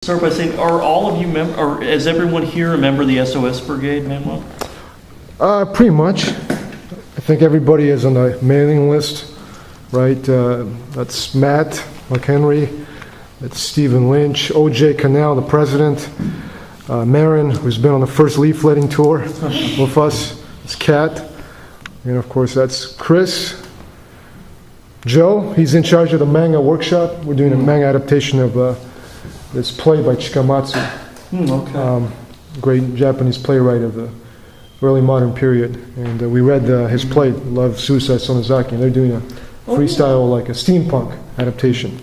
Start by saying, are all of you or is everyone here a member of the SOS Brigade, Manuel? Pretty much. I think everybody is on the mailing list, right? That's Matt McHenry, that's Stephen Lynch, O.J. Cannell, the president, Marin, who's been on the first leafletting tour with us, it's Kat, and of course that's Chris. Joe, he's in charge of the manga workshop. We're doing a manga adaptation of this play by Chikamatsu. Okay. Great Japanese playwright of the early modern period. And we read his play, Love, Suicide, Sonozaki, and they're doing a freestyle, like a steampunk adaptation.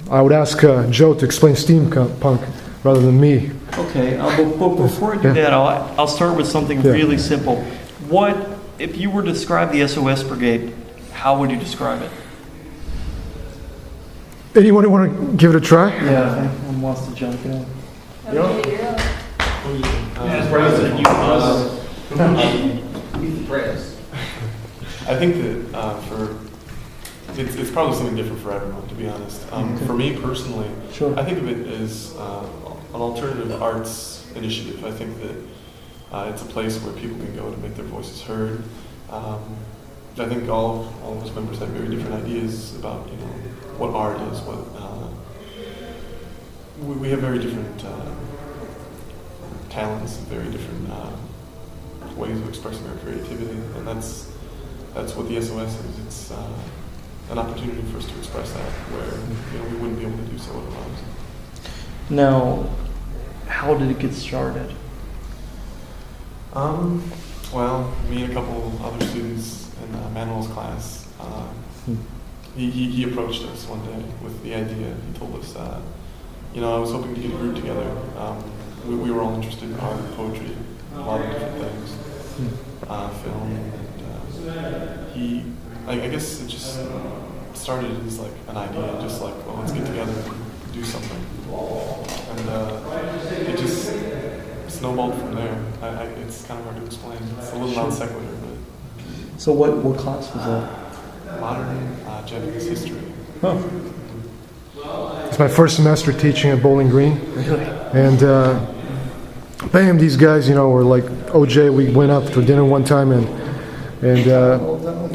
I would ask Joe to explain steampunk rather than me. Okay, but before I do that, I'll start with something really simple. What, if you were to describe the SOS Brigade, how would you describe it? Anyone want to give it a try? Yeah, anyone wants to jump in? I think that it's probably something different for everyone, to be honest. For me personally, I think of it as an alternative arts initiative. I think that it's a place where people can go to make their voices heard. I think all of us members have very different ideas about what art is. We have very different talents, very different ways of expressing our creativity, and that's what the SOS is. It's an opportunity for us to express that where we wouldn't be able to do so otherwise. Now, how did it get started? Well, me and a couple other students in Manuel's class, he approached us one day with the idea. He told us, I was hoping to get a group together. We were all interested in art, poetry, a lot of different things, film, and I guess it just started as like an idea, just like, well, let's get together and do something. And it just snowballed from there. It's kind of hard to explain. It's a little non sequitur, but. So what class was that? Modern Japanese history. Oh. It's my first semester teaching at Bowling Green. Really? And bam, these guys, were like OJ. We went out for dinner one time, and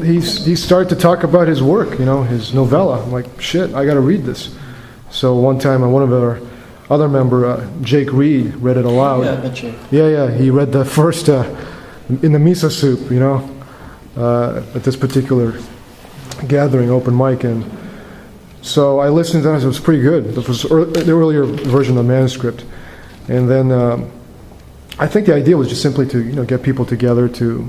he started to talk about his work, his novella. I'm like, shit, I got to read this. So one time, one of our other member, Jake Reed, read it aloud. Yeah, I bet you. Yeah, he read the first in the miso soup, at this particular gathering, open mic, and so I listened to it. It was pretty good. It was the earlier version of the manuscript, and then I think the idea was just simply to get people together to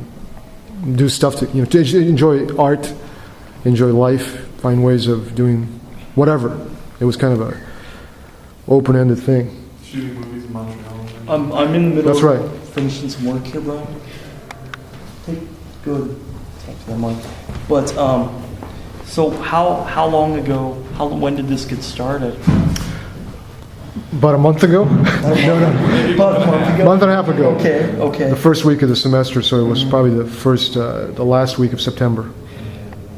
do stuff to to enjoy art, enjoy life, find ways of doing whatever. It was kind of a open-ended thing. Shooting movies in Montreal. I'm in the middle. That's right. Of finishing some work here, Brian. Good. Talk to that mic. But so how long ago? When did this get started? About a month ago? No. About a month ago. Month and a half ago. Okay. The first week of the semester, so it was probably the last week of September.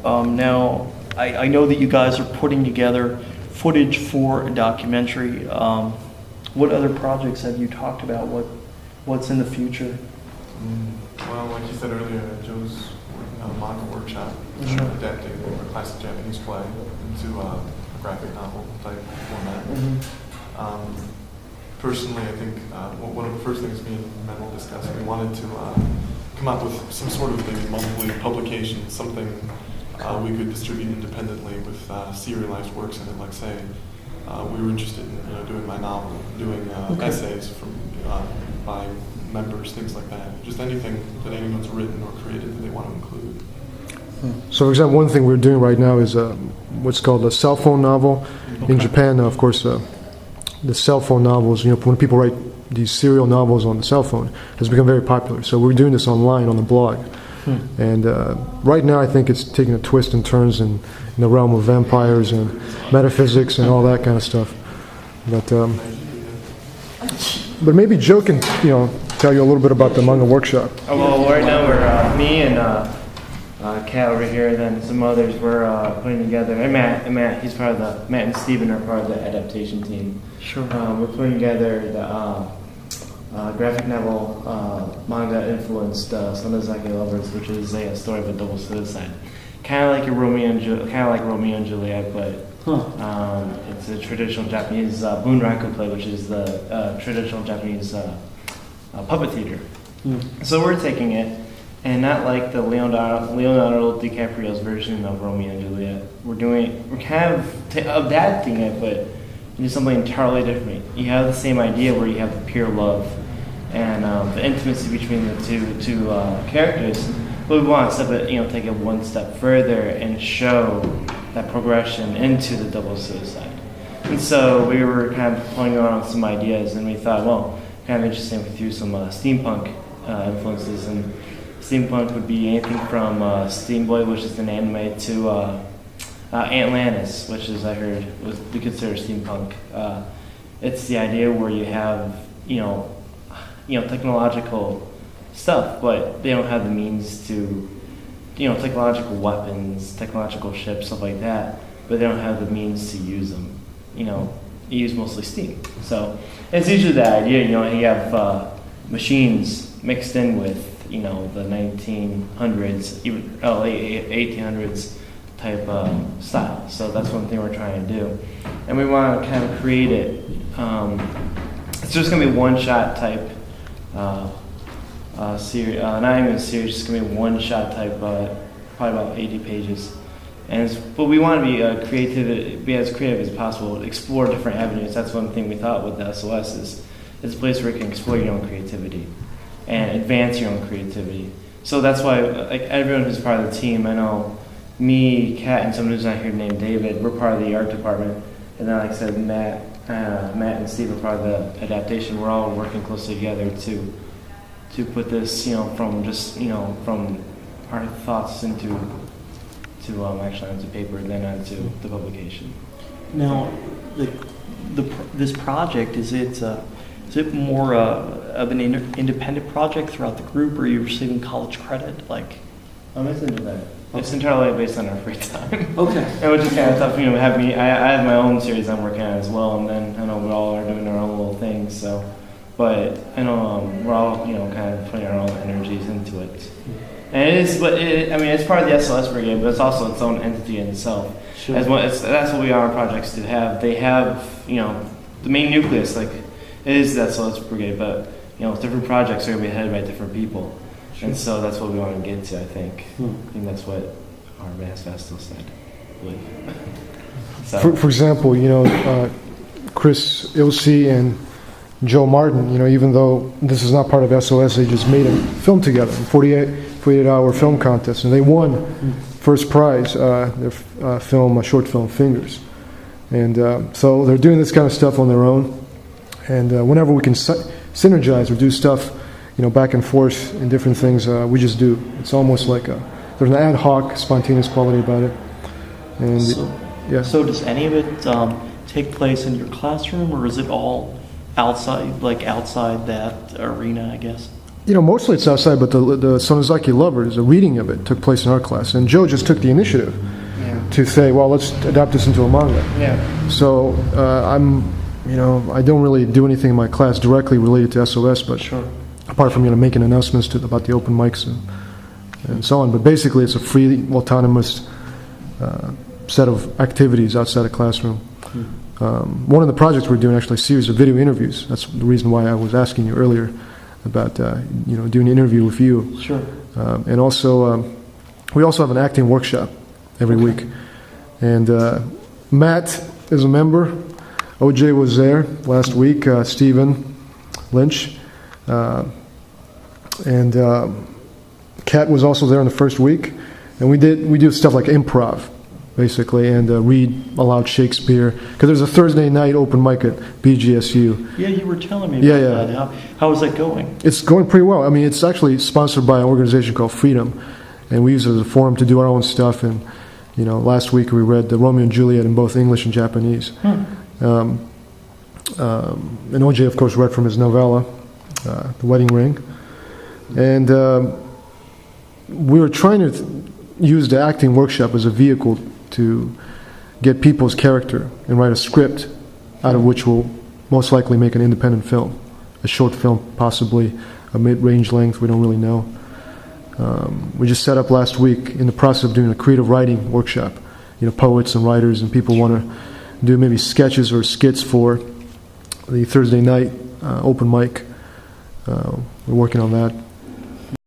Now, I know that you guys are putting together footage for a documentary. What other projects have you talked about? What's in the future? Well, like you said earlier, Joe's working on a manga workshop, adapting a classic Japanese play into a graphic novel type format. Personally, I think one of the first things me and Manuel discussed, we wanted to come up with some sort of maybe monthly publication, something we could distribute independently with serialized works in it. Like say, we were interested in doing my novel, doing essays from by members, things like that. Just anything that anyone's written or created that they want to include. So, for example, one thing we're doing right now is what's called a cell phone novel. In Japan, of course, the cell phone novels, when people write these serial novels on the cell phone, has become very popular. So we're doing this online on the blog. And right now I think it's taking a twist and turns in the realm of vampires and metaphysics and all that kind of stuff. But maybe Joe can, tell you a little bit about the manga workshop. Well, right now we're me and Kat over here, then some others we're putting together. And Matt, he's part of Matt and Steven are part of the adaptation team. Sure. We're putting together the graphic novel manga influenced Sonozaki Lovers, which is a story of a double suicide. Kind of like Romeo and Juliet, but it's a traditional Japanese bunraku play, which is the traditional Japanese puppet theater. So we're taking it, and not like the Leonardo DiCaprio's version of Romeo and Juliet. We're kind of adapting it, but do something entirely different. You have the same idea where you have the pure love and the intimacy between the two characters, but we want to take it one step further and show that progression into the double suicide. And so we were kind of playing around with some ideas, and we thought, well, kind of interesting if we threw some steampunk influences, and steampunk would be anything from Steam Boy, which is an anime, to Atlantis, which is, I heard, would be considered steampunk. It's the idea where you have, technological stuff, but they don't have the means to, technological weapons, technological ships, stuff like that, but they don't have the means to use them. You use mostly steam. So it's usually the idea, you have machines mixed in with, the 1900s, even late 1800s type style. So that's one thing we're trying to do. And we want to kind of create it. It's just going to be one-shot type series, not even a series, it's just going to be one-shot type, probably about 80 pages. But we want to be as creative as possible, explore different avenues. That's one thing we thought with the SOS is it's a place where you can explore your own creativity and advance your own creativity. So that's why, like, everyone who's part of the team, I know me, Kat, and someone who's not here named David, we're part of the art department. And then, like I said, Matt and Steve are part of the adaptation. We're all working closely together to put this, from just, from our thoughts into actually onto paper, and then onto the publication. Now, this project, is it more of an independent project throughout the group, or are you receiving college credit? It's independent. It's entirely based on our free time. Okay. And which is kind of tough, I have my own series I'm working on as well, and then I know we all are doing our own little things, so, but I know we're all, kind of putting our own energies into it. And it's part of the SOS Brigade, but it's also its own entity in itself. Sure. That's what we are on projects to have. They have, the main nucleus, it is the SOS Brigade, but, different projects are going to be headed by different people. Sure. And so that's what we want to get to, I think. I think that's what our manifesto still said, I believe. So. For example, Chris Ilse and Joe Martin, even though this is not part of SOS, they just made a film together, a 48-hour film contest, and they won first prize, their short film, Fingers. And so they're doing this kind of stuff on their own, and whenever we can synergize or do stuff, back and forth in different things, we just do. It's almost like there's an ad hoc, spontaneous quality about it. And So does any of it take place in your classroom, or is it all outside that arena, I guess? Mostly it's outside, but the Sonozaki Lovers, a reading of it, took place in our class. And Joe just took the initiative to say, well, let's adapt this into a manga. Yeah. So I don't really do anything in my class directly related to SOS, but sure. Apart from making announcements about the open mics and so on. But basically it's a free, autonomous set of activities outside a classroom. One of the projects we're doing, actually, a series of video interviews. That's the reason why I was asking you earlier about doing an interview with you. Sure. And also, we also have an acting workshop every week. And Matt is a member. OJ was there last week. Stephen Lynch. And Kat was also there in the first week. And we do stuff like improv, basically, and read aloud Shakespeare, because there's a Thursday night open mic at BGSU. Yeah, you were telling me about that. How is that going? It's going pretty well. It's actually sponsored by an organization called Freedom, and we use it as a forum to do our own stuff. And last week we read the Romeo and Juliet in both English and Japanese. And OJ, of course, read from his novella, The Wedding Ring. And we were trying to use the acting workshop as a vehicle to get people's character and write a script out of which we'll most likely make an independent film, a short film, possibly a mid-range length, we don't really know. We just set up last week in the process of doing a creative writing workshop. Poets and writers and people want to do maybe sketches or skits for the Thursday night open mic. We're working on that.